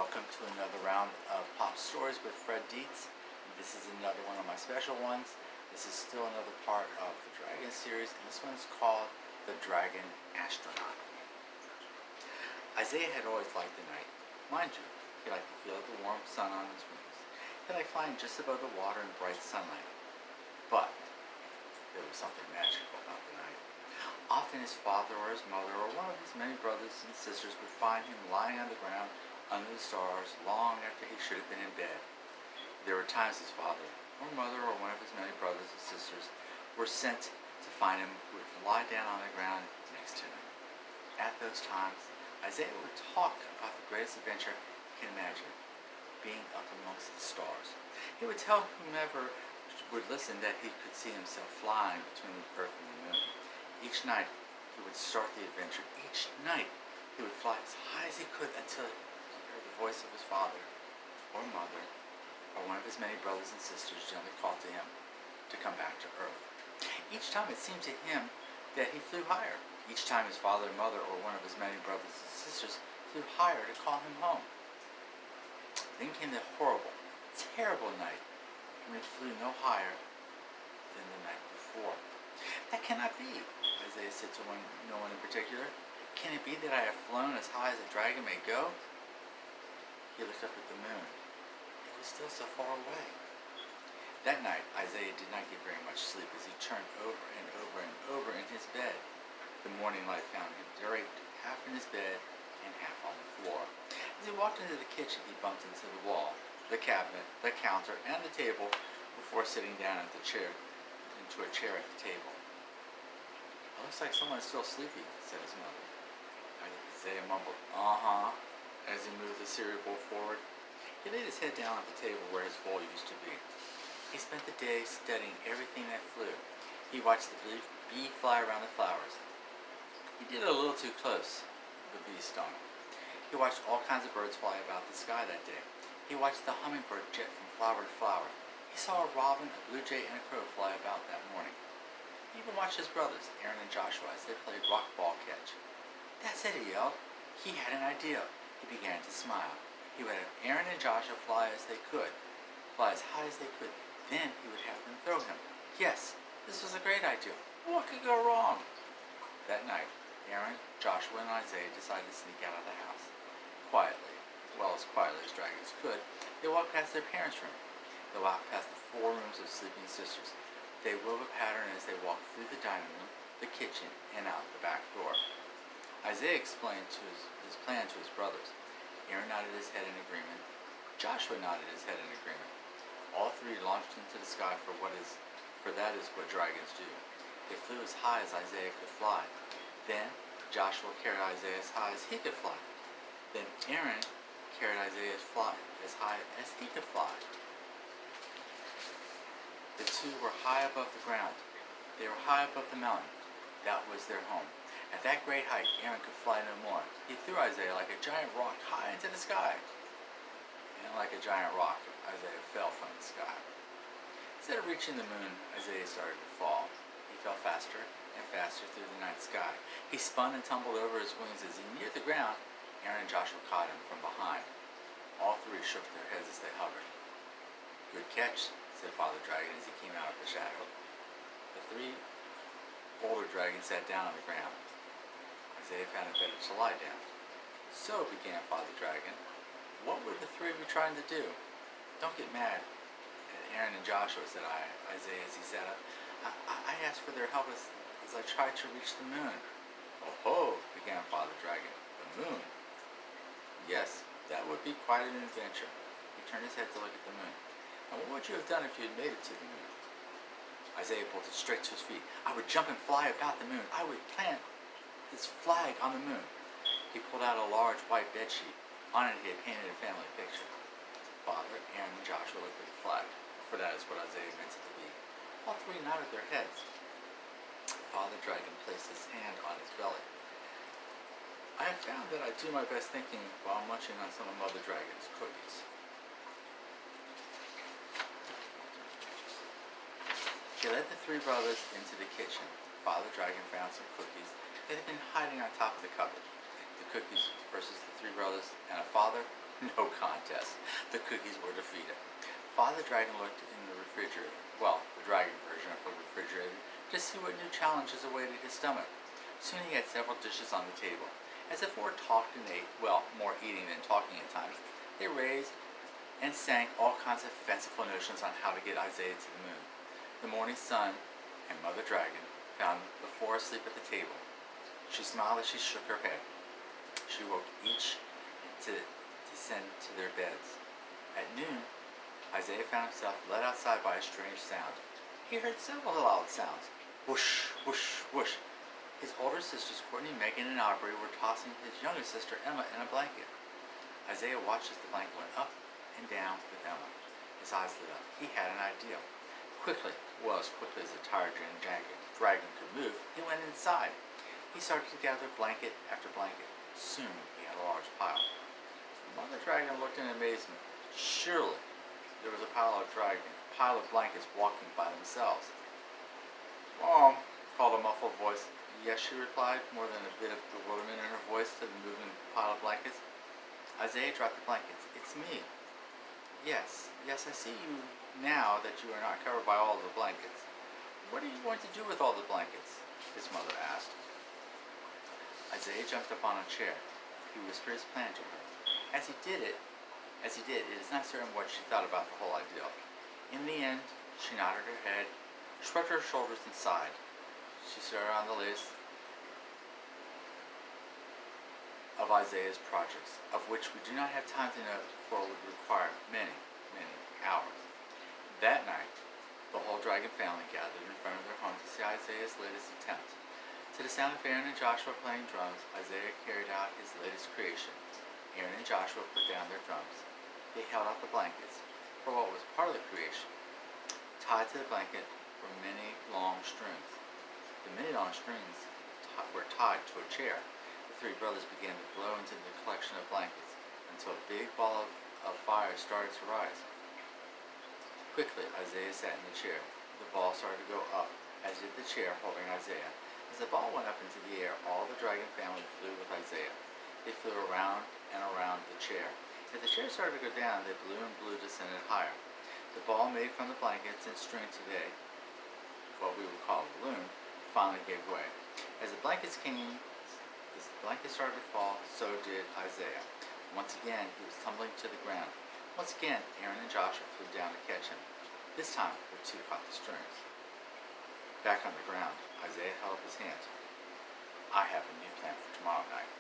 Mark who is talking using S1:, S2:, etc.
S1: Welcome to another round of Pop Stories with Fred Dietz. This is another one of my special ones. This is still another part of the Dragon series, and this one's called The Dragon Astronaut. Isaiah had always liked the night. Mind you, he liked to feel the warm sun on his wings. He liked flying just above the water in bright sunlight. But there was something magical about the night. Often his father or his mother or one of his many brothers and sisters would find him lying on the ground under the stars long after he should have been in bed. There were times his father or mother or one of his many brothers and sisters were sent to find him who would lie down on the ground next to him. At those times, Isaiah would talk about the greatest adventure he can imagine, being up amongst the stars. He would tell whomever would listen that he could see himself flying between the earth and the moon. Each night, he would start the adventure. Each night, he would fly as high as he could until he heard the voice of his father or mother or one of his many brothers and sisters gently called to him to come back to earth. Each time it seemed to him that he flew higher. Each time his father, mother, or one of his many brothers and sisters flew higher to call him home. Then came the horrible, terrible night when he flew no higher than the night before. That cannot be, Isaiah said to no one in particular. Can it be that I have flown as high as a dragon may go? He looked up at the moon. It was still so far away. That night, Isaiah did not get very much sleep as he turned over and over and over in his bed. The morning light found him draped half in his bed and half on the floor. As he walked into the kitchen, he bumped into the wall, the cabinet, the counter, and the table before sitting down into a chair at the table. It looks like someone is still sleepy, said his mother. Isaiah mumbled, "Uh-huh," as he moved the cereal bowl forward. He laid his head down at the table where his bowl used to be. He spent the day studying everything that flew. He watched the bee fly around the flowers. He did it a little too close. The bee stung. He watched all kinds of birds fly about the sky that day. He watched the hummingbird jet from flower to flower. He saw a robin, a blue jay, and a crow fly about that morning. He even watched his brothers, Aaron and Joshua, as they played rock ball catch. "That's it," he yelled. He had an idea. He began to smile. He would have Aaron and Joshua fly as high as they could. Then he would have them throw him. Yes, this was a great idea. What could go wrong? That night, Aaron, Joshua, and Isaiah decided to sneak out of the house. Quietly, as quietly as dragons could, they walked past their parents' room. They walked past the 4 rooms of sleeping sisters. They wove a pattern as they walked through the dining room, the kitchen, and out the back door. Isaiah explained his plan to his brothers. Aaron nodded his head in agreement. Joshua nodded his head in agreement. All 3 launched into the sky for that is what dragons do. They flew as high as Isaiah could fly. Then Joshua carried Isaiah as high as he could fly. Then Aaron carried Isaiah as high as he could fly. The 2 were high above the ground. They were high above the mountain. That was their home. At that great height, Aaron could fly no more. He threw Isaiah like a giant rock high into the sky. And like a giant rock, Isaiah fell from the sky. Instead of reaching the moon, Isaiah started to fall. He fell faster and faster through the night sky. He spun and tumbled over his wings as he neared the ground. Aaron and Joshua caught him from behind. All 3 shook their heads as they hovered. "Good catch," said Father Dragon as he came out of the shadow. The 3 older dragons sat down on the ground. Isaiah found it better to lie down. "So," began Father Dragon, "what were the 3 of you trying to do?" "Don't get mad at Aaron and Joshua," said Isaiah as he sat up. I asked for their help as I tried to reach the moon." "Oh ho," began Father Dragon. "The moon?" "Yes, that would be quite an adventure." He turned his head to look at the moon. "And what would you have done if you had made it to the moon?" Isaiah bolted straight to his feet. "I would jump and fly about the moon. I would plant this flag on the moon." He pulled out a large white bedsheet. On it he had painted a family picture. Father, Aaron, and Joshua looked at the flag, for that is what Isaiah meant it to be. All 3 nodded their heads. Father Dragon placed his hand on his belly. "I have found that I do my best thinking while munching on some of Mother Dragon's cookies." He led the 3 brothers into the kitchen. Father Dragon found some cookies that had been hiding on top of the cupboard. The cookies versus the 3 brothers and a father No contest. The cookies were defeated. Father Dragon looked in the refrigerator, well, the dragon version of the refrigerator, to see what new challenges awaited his stomach. Soon he had several dishes on the table. As the four talked and ate, well, more eating than talking at times, they raised and sang all kinds of fanciful notions on how to get Isaiah to the moon. The morning sun and Mother Dragon found the four asleep at the table. She smiled as she shook her head. She woke each to descend to their beds. At noon, Isaiah found himself led outside by a strange sound. He heard several loud sounds. Whoosh, whoosh, whoosh. His older sisters, Courtney, Megan, and Aubrey, were tossing his younger sister, Emma, in a blanket. Isaiah watched as the blanket went up and down with Emma. His eyes lit up. He had an idea. Quickly, well, as quickly as a tired dragon could move, he went inside. He started to gather blanket after blanket. Soon, he had a large pile. Mother Dragon looked in amazement. Surely, there was a pile of blankets walking by themselves. Mom, called a muffled voice. Yes, she replied, more than a bit of bewilderment in her voice to the moving pile of blankets. Isaiah dropped the blankets. It's me. Yes, I see you now that you are not covered by all the blankets. What are you going to do with all the blankets? His mother asked. Isaiah jumped up on a chair. He whispered his plan to her. As he did, it is not certain what she thought about the whole idea. In the end, she nodded her head, shrugged her shoulders, and sighed. She started on the list of Isaiah's projects, of which we do not have time to note, for it would require many, many hours. That night, the whole dragon family gathered in front of their home to see Isaiah's latest attempt. To the sound of Aaron and Joshua playing drums, Isaiah carried out his latest creation. Aaron and Joshua put down their drums. They held out the blankets for what was part of the creation. Tied to the blanket were many long strings. The many long strings were tied to a chair. The three brothers began to blow into the collection of blankets until a big ball of fire started to rise. Quickly, Isaiah sat in the chair. The ball started to go up, as did the chair holding Isaiah. As the ball went up into the air, all the dragon family flew with Isaiah. They flew around and around the chair. As the chair started to go down, they blew descended higher. The ball made from the blankets and string today, what we would call a balloon, finally gave way. As the blankets started to fall, so did Isaiah. Once again, he was tumbling to the ground. Once again, Aaron and Joshua flew down to catch him. This time, the two caught the strings. Back on the ground, Isaiah held up his hand. I have a new plan for tomorrow night.